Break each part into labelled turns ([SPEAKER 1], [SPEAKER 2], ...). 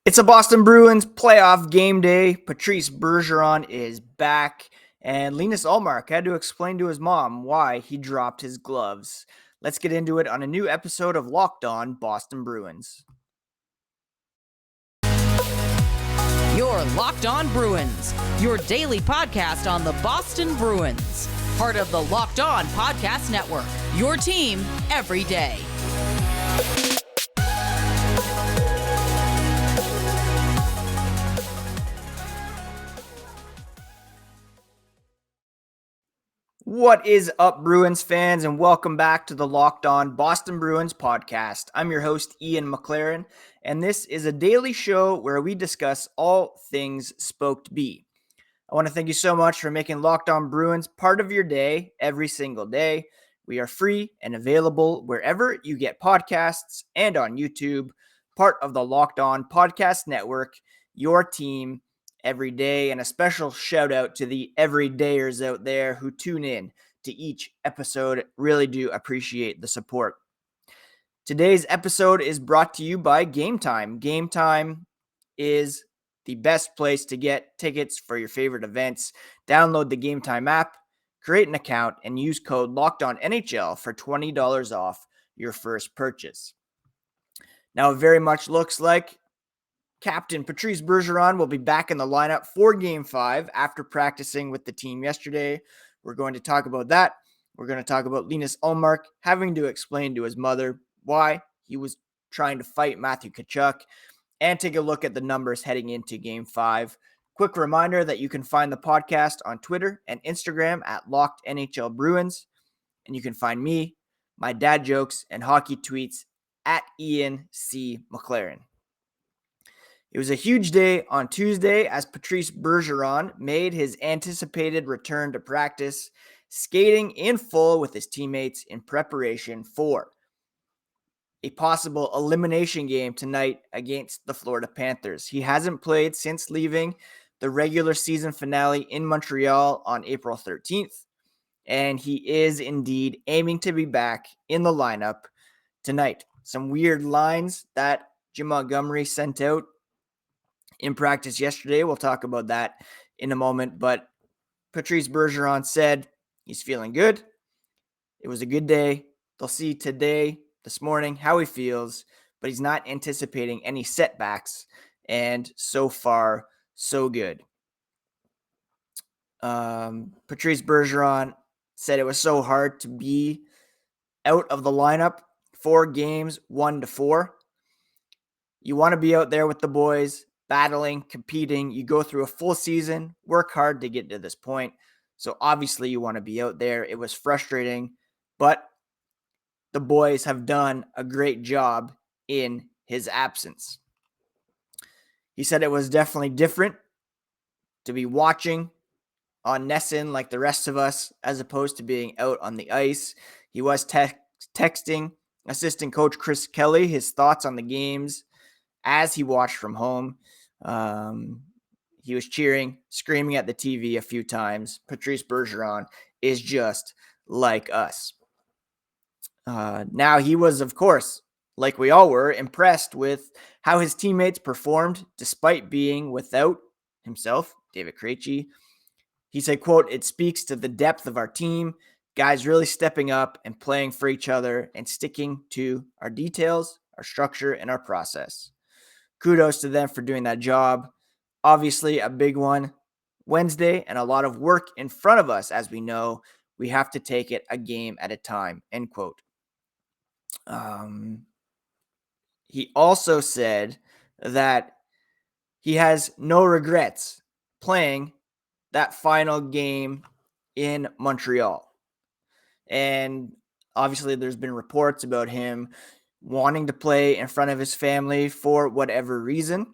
[SPEAKER 1] It's a Boston Bruins playoff game day. Patrice Bergeron is back, and Linus Ullmark had to explain to his mom why he dropped his gloves. Let's get into it on a new episode of Locked On Boston Bruins.
[SPEAKER 2] You're Locked On Bruins, your daily podcast on the Boston Bruins. Part of the Locked On Podcast Network, your team every day.
[SPEAKER 1] What is up, Bruins fans, and welcome back to the Locked On Boston Bruins podcast. I'm your host, Ian McLaren, and this is a daily show where we discuss all things Spoked B. I want to thank you so much for making Locked On Bruins part of your day every single day. We are free and available wherever you get podcasts and on YouTube, part of the Locked On Podcast Network, your team every day. And a special shout out to the everydayers out there who tune in to each episode. Really do appreciate the support. Today's episode is brought to you by Gametime. Gametime is the best place to get tickets for your favorite events. Download the Gametime app, create an account, and use code LOCKEDONNHL for $20 off your first purchase. Now, it very much looks like Captain Patrice Bergeron will be back in the lineup for Game 5 after practicing with the team yesterday. We're going to talk about that. We're going to talk about Linus Ullmark having to explain to his mother why he was trying to fight Matthew Tkachuk, and take a look at the numbers heading into Game 5. Quick reminder that you can find the podcast on Twitter and Instagram at Locked NHL Bruins, and you can find me, my dad jokes, and hockey tweets at Ian C. McLaren. It was a huge day on Tuesday as Patrice Bergeron made his anticipated return to practice, skating in full with his teammates in preparation for a possible elimination game tonight against the Florida Panthers. He hasn't played since leaving the regular season finale in Montreal on April 13th, and he is indeed aiming to be back in the lineup tonight. Some weird lines that Jim Montgomery sent out in practice yesterday. We'll talk about that in a moment, but Patrice Bergeron said he's feeling good. It was a good day. They'll see today, this morning, how he feels, but he's not anticipating any setbacks, and so far, so good. Patrice Bergeron said it was so hard to be out of the lineup 4 games, 1-4. You want to be out there with the boys, battling, competing. You go through a full season, work hard to get to this point. So obviously you want to be out there. It was frustrating, but the boys have done a great job in his absence. He said it was definitely different to be watching on NESN like the rest of us, as opposed to being out on the ice. He was texting assistant coach Chris Kelly his thoughts on the games as he watched from home. He was cheering, screaming at the TV a few times. Patrice Bergeron is just like us. Now, he was, of course, like we all were, impressed with how his teammates performed despite being without himself, David Krejci. He said, quote, "It speaks to the depth of our team, guys really stepping up and playing for each other and sticking to our details, our structure, and our process. Kudos to them for doing that job. Obviously, a big one Wednesday and a lot of work in front of us. As we know, we have to take it a game at a time," end quote. He also said that he has no regrets playing that final game in Montreal. And obviously there's been reports about him wanting to play in front of his family for whatever reason.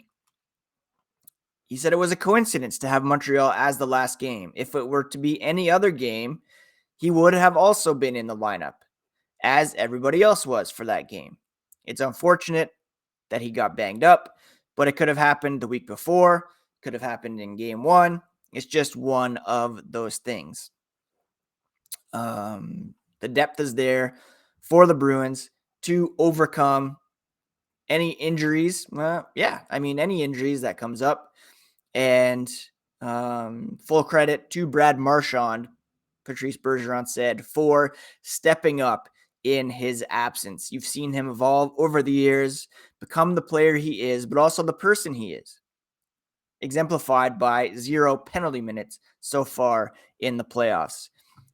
[SPEAKER 1] He said it was a coincidence to have Montreal as the last game. If it were to be any other game, he would have also been in the lineup, as everybody else was for that game. It's unfortunate that he got banged up, but it could have happened the week before, could have happened in game 1. It's just one of those things. The depth is there for the Bruins to overcome any injuries, any injuries that comes up. And full credit to Brad Marchand, Patrice Bergeron said, for stepping up in his absence. You've seen him evolve over the years, become the player he is, but also the person he is, exemplified by 0 penalty minutes so far in the playoffs.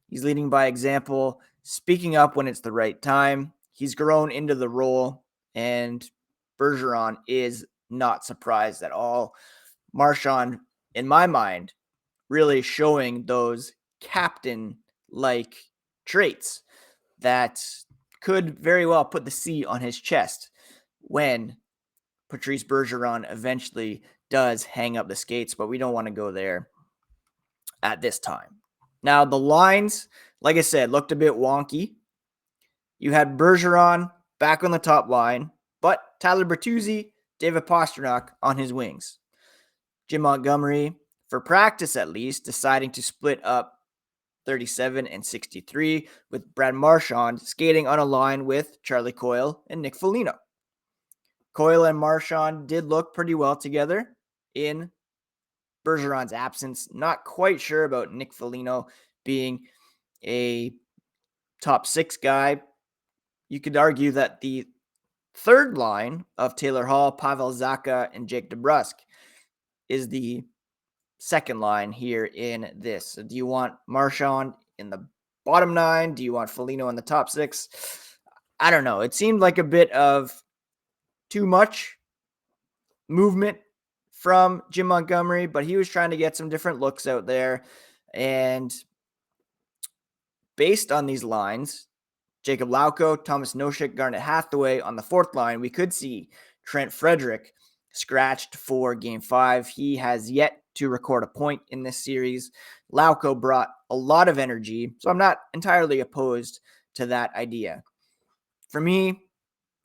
[SPEAKER 1] He's leading by example, speaking up when it's the right time. He's grown into the role, and Bergeron is not surprised at all. Marchand, in my mind, really showing those captain-like traits that could very well put the C on his chest when Patrice Bergeron eventually does hang up the skates, but we don't want to go there at this time. Now, the lines, like I said, looked a bit wonky. You had Bergeron back on the top line, but Tyler Bertuzzi, David Pastrnak on his wings. Jim Montgomery, for practice at least, deciding to split up 37 and 63, with Brad Marchand skating on a line with Charlie Coyle and Nick Foligno. Coyle and Marchand did look pretty well together in Bergeron's absence. Not quite sure about Nick Foligno being a top 6 guy. You could argue that the third line of Taylor Hall, Pavel Zacha, and Jake DeBrusk is the second line here in this. So do you want Marchand in the bottom 9? Do you want Foligno in the top 6? I don't know. It seemed like a bit of too much movement from Jim Montgomery, but he was trying to get some different looks out there. And based on these lines, Jacob Lauko, Thomas Nosek, Garnet Hathaway on the fourth line, we could see Trent Frederic scratched for Game 5. He has yet to record a point in this series. Lauko brought a lot of energy, so I'm not entirely opposed to that idea. For me,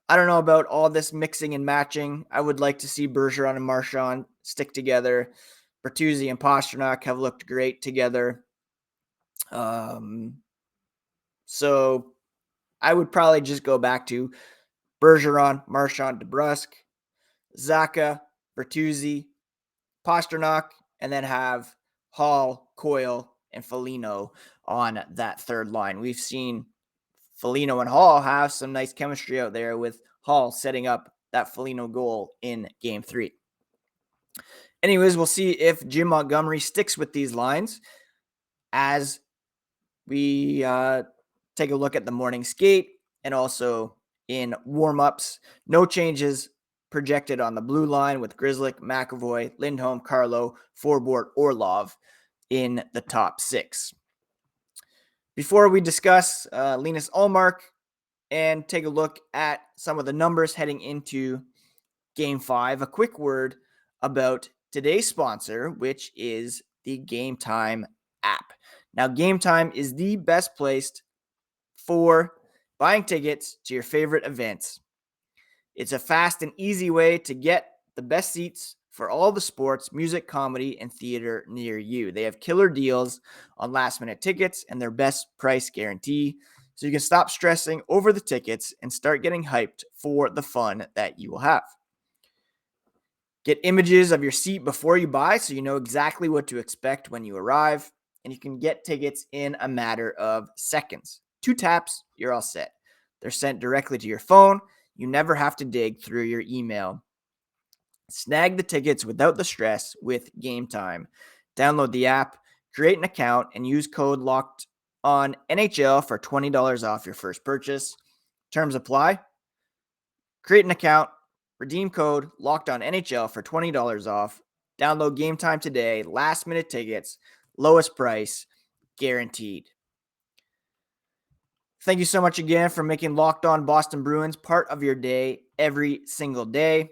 [SPEAKER 1] I don't know about all this mixing and matching. I would like to see Bergeron and Marchand stick together. Bertuzzi and Pastrnak have looked great together. So I would probably just go back to Bergeron, Marchand, DeBrusk, Zacha, Bertuzzi, Pastrnak, and then have Hall, Coyle, and Foligno on that third line. We've seen Foligno and Hall have some nice chemistry out there, with Hall setting up that Foligno goal in Game 3. Anyways, we'll see if Jim Montgomery sticks with these lines as we take a look at the morning skate and also in warm-ups. No changes projected on the blue line, with Grzelcyk, McAvoy, Lindholm, Carlo, Forbort, Orlov in the top 6. Before we discuss Linus Ullmark and take a look at some of the numbers heading into Game 5, a quick word about today's sponsor, which is the Gametime app. Now, Gametime is the best place for buying tickets to your favorite events. It's a fast and easy way to get the best seats for all the sports, music, comedy, and theater near you. They have killer deals on last-minute tickets and their best price guarantee, so you can stop stressing over the tickets and start getting hyped for the fun that you will have. Get images of your seat before you buy so you know exactly what to expect when you arrive, and you can get tickets in a matter of seconds. 2 taps, you're all set. They're sent directly to your phone. You never have to dig through your email. Snag the tickets without the stress with Gametime. Download the app, create an account, and use code LOCKEDONNHL for $20 off your first purchase. Terms apply. Create an account, redeem code LOCKEDONNHL for $20 off. Download Gametime today. Last minute tickets, lowest price, guaranteed. Thank you so much again for making Locked On Boston Bruins part of your day every single day.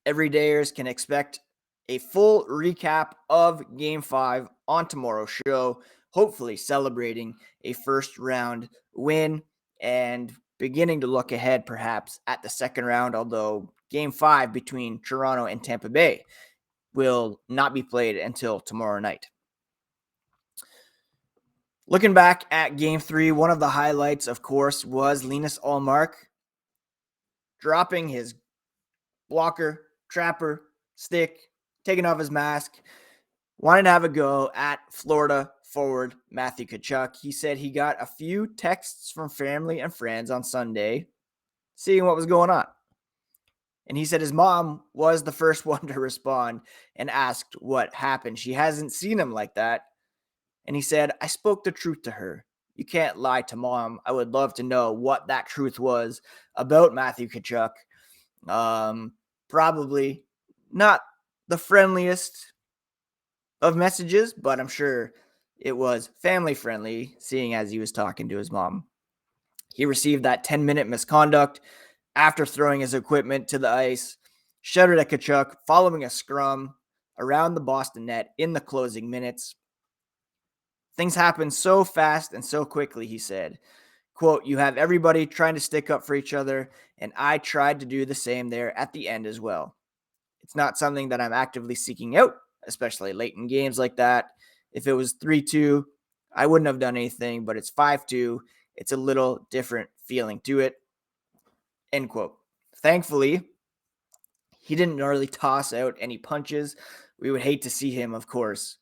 [SPEAKER 1] Everydayers can expect a full recap of Game 5 on tomorrow's show, hopefully celebrating a first-round win and beginning to look ahead perhaps at the second round, although Game 5 between Toronto and Tampa Bay will not be played until tomorrow night. Looking back at Game 3, one of the highlights, of course, was Linus Ullmark dropping his blocker, trapper, stick, taking off his mask, wanted to have a go at Florida forward Matthew Tkachuk. He said he got a few texts from family and friends on Sunday seeing what was going on. And he said his mom was the first one to respond and asked what happened. She hasn't seen him like that. And he said, I spoke the truth to her. You can't lie to mom. I would love to know what that truth was about Matthew Tkachuk. Probably not the friendliest of messages, but I'm sure it was family friendly, seeing as he was talking to his mom. He received that 10-minute misconduct after throwing his equipment to the ice, shouted at Tkachuk following a scrum around the Boston net in the closing minutes. Things happened so fast and so quickly, he said. Quote, you have everybody trying to stick up for each other, and I tried to do the same there at the end as well. It's not something that I'm actively seeking out, especially late in games like that. If it was 3-2, I wouldn't have done anything, but it's 5-2. It's a little different feeling to it. End quote. Thankfully, he didn't really toss out any punches. We would hate to see him, of course,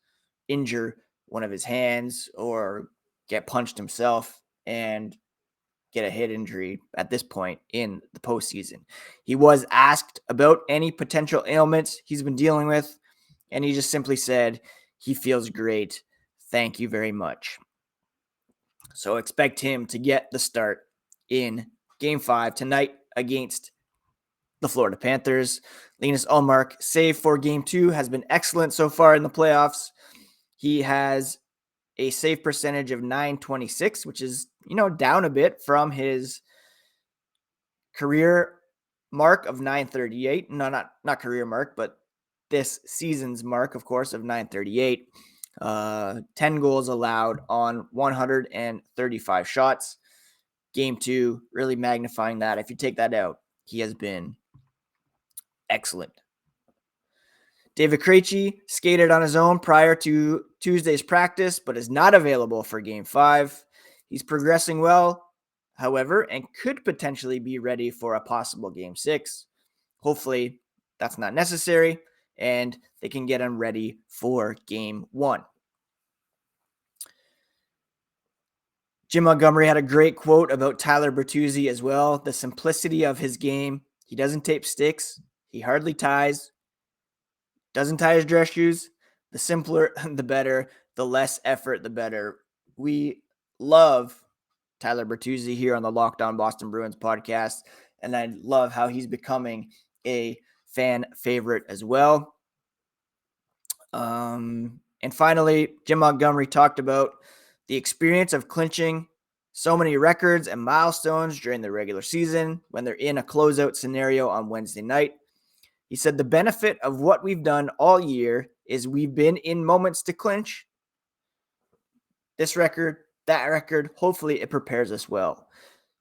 [SPEAKER 1] injure one of his hands or get punched himself and get a head injury at this point in the postseason. He was asked about any potential ailments he's been dealing with, and he just simply said he feels great. Thank you very much. So expect him to get the start in Game 5 tonight against the Florida Panthers. Linus Ullmark, save for Game 2, has been excellent so far in the playoffs. He has a save percentage of .926, which is, down a bit from his career mark of .938. No, not career mark, but this season's mark, of course, of .938. 10 goals allowed on 135 shots. Game 2, really magnifying that. If you take that out, he has been excellent. David Krejci skated on his own prior to Tuesday's practice, but is not available for Game 5. He's progressing well, however, and could potentially be ready for a possible Game 6. Hopefully, that's not necessary, and they can get him ready for Game 1. Jim Montgomery had a great quote about Tyler Bertuzzi as well. The simplicity of his game. He doesn't tape sticks. He hardly ties. Doesn't tie his dress shoes. The simpler, the better. The less effort, the better. We love Tyler Bertuzzi here on the Locked On Boston Bruins podcast, and I love how he's becoming a fan favorite as well. And finally, Jim Montgomery talked about the experience of clinching so many records and milestones during the regular season when they're in a closeout scenario on Wednesday night. He said the benefit of what we've done all year is we've been in moments to clinch. This record, that record, hopefully it prepares us well.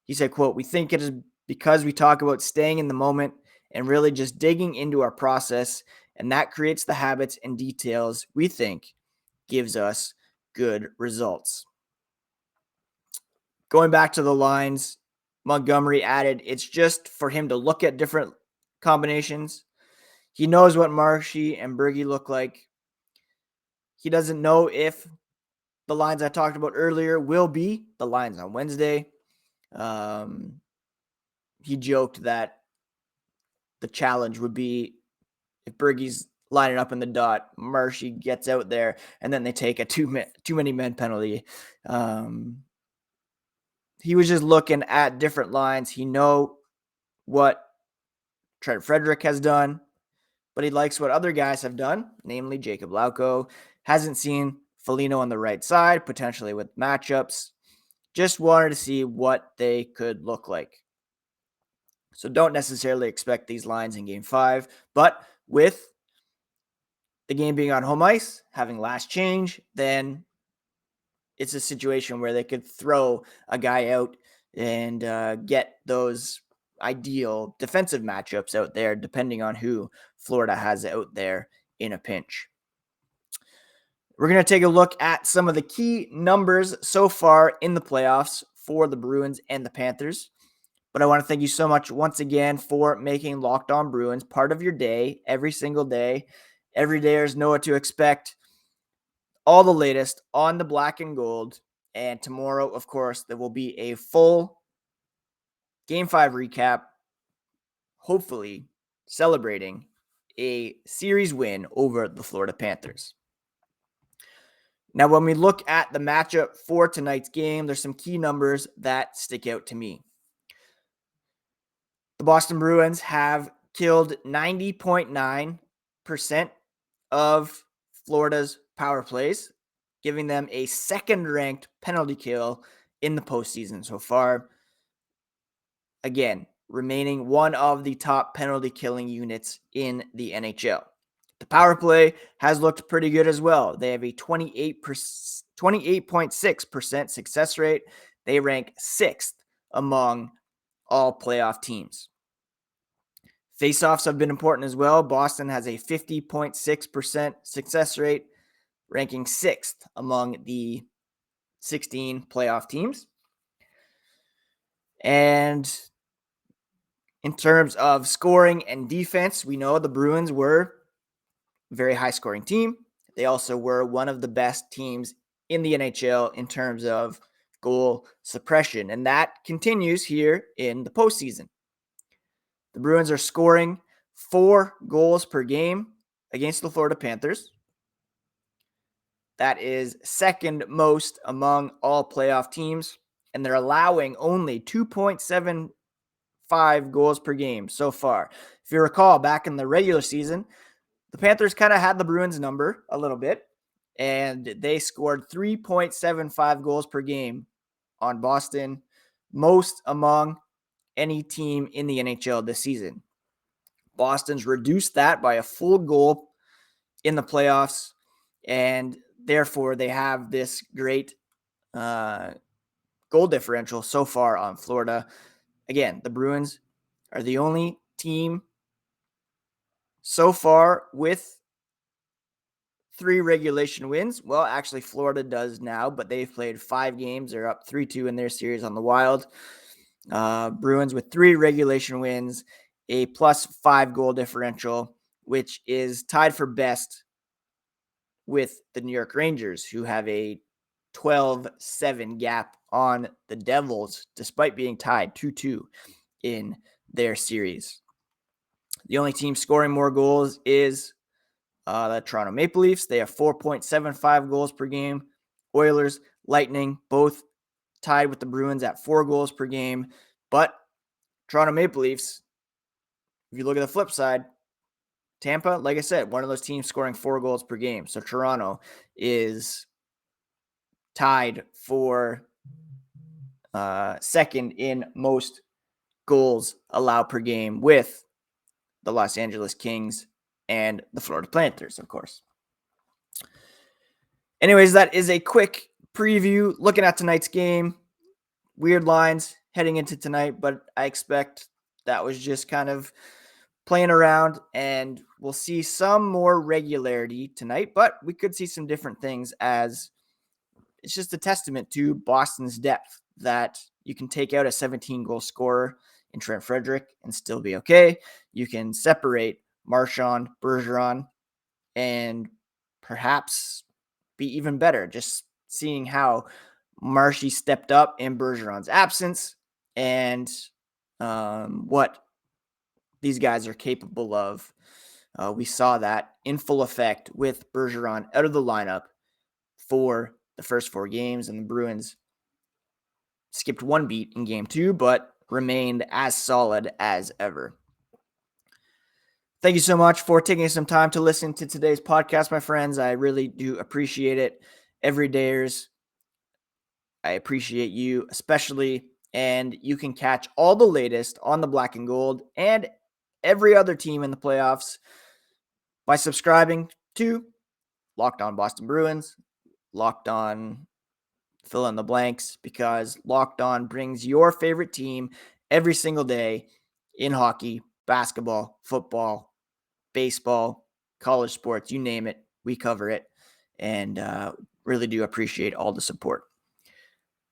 [SPEAKER 1] He said, quote, we think it is because we talk about staying in the moment and really just digging into our process, and that creates the habits and details we think gives us good results. Going back to the lines, Montgomery added, it's just for him to look at different combinations. He knows what Marshy and Bergie look like. He doesn't know if the lines I talked about earlier will be the lines on Wednesday. He joked that the challenge would be if Bergie's lining up in the dot, Marshy gets out there, and then they take a too many men penalty. He was just looking at different lines. He know what Trent Frederick has done, but he likes what other guys have done, namely Jacob Lauko. Hasn't seen Foligno on the right side, potentially with matchups. Just wanted to see what they could look like. So don't necessarily expect these lines in Game 5, but with the game being on home ice, having last change, then it's a situation where they could throw a guy out and get those ideal defensive matchups out there, depending on who Florida has out there in a pinch. We're going to take a look at some of the key numbers so far in the playoffs for the Bruins and the Panthers. But I want to thank you so much once again for making Locked On Bruins part of your day, every single day. Every day there's know what to expect. All the latest on the black and gold. And tomorrow, of course, there will be a full Game 5 recap, hopefully celebrating a series win over the Florida Panthers. Now, when we look at the matchup for tonight's game, there's some key numbers that stick out to me. The Boston Bruins have killed 90.9% of Florida's power plays, giving them a second-ranked penalty kill in the postseason so far. Again, remaining one of the top penalty killing units in the NHL. The power play has looked pretty good as well. They have a 28.6% success rate. They rank 6th among all playoff teams. Faceoffs have been important as well. Boston has a 50.6% success rate, ranking 6th among the 16 playoff teams. And in terms of scoring and defense, we know the Bruins were a very high-scoring team. They also were one of the best teams in the NHL in terms of goal suppression, and that continues here in the postseason. The Bruins are scoring 4 goals per game against the Florida Panthers. That is second most among all playoff teams, and they're allowing only 2.75 goals per game so far. If you recall, back in the regular season, the Panthers kind of had the Bruins number a little bit, and they scored 3.75 goals per game on Boston, most among any team in the NHL this season. Boston's reduced that by a full goal in the playoffs, and therefore they have this great goal differential so far on Florida. Again, the Bruins are the only team so far with 3 regulation wins. Well, actually, Florida does now, but they've played 5 games. They're up 3-2 in their series on the Wild. Bruins with 3 regulation wins, a +5 goal differential, which is tied for best with the New York Rangers, who have a 12-7 gap on the Devils, despite being tied 2-2 in their series. The only team scoring more goals is the Toronto Maple Leafs. They have 4.75 goals per game. Oilers, Lightning, both tied with the Bruins at 4 goals per game. But Toronto Maple Leafs, if you look at the flip side, Tampa, like I said, one of those teams scoring 4 goals per game. So Toronto is tied for second in most goals allowed per game with the Los Angeles Kings and the Florida Panthers, of course. Anyways, that is a quick preview looking at tonight's game. Weird lines heading into tonight, but I expect that was just kind of playing around, and we'll see some more regularity tonight, but we could see some different things, as it's just a testament to Boston's depth that you can take out a 17-goal scorer in Trent Frederic and still be okay. You can separate Marchand, Bergeron, and perhaps be even better, just seeing how Marshy stepped up in Bergeron's absence and what these guys are capable of. We saw that in full effect with Bergeron out of the lineup for the first 4 games, and the Bruins skipped 1 beat in game 2, but remained as solid as ever. Thank you so much for taking some time to listen to today's podcast, my friends. I really do appreciate it. Everydayers, I appreciate you especially, and you can catch all the latest on the black and gold and every other team in the playoffs by subscribing to Locked On Boston Bruins, Locked On fill in the blanks, because Locked On brings your favorite team every single day in hockey, basketball, football, baseball, college sports, you name it, we cover it, and really do appreciate all the support.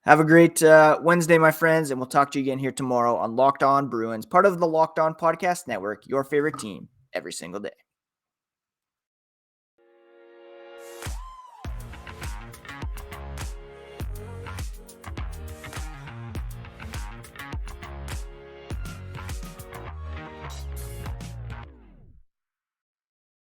[SPEAKER 1] Have a great Wednesday, my friends, and we'll talk to you again here tomorrow on Locked On Bruins, part of the Locked On Podcast Network, your favorite team every single day.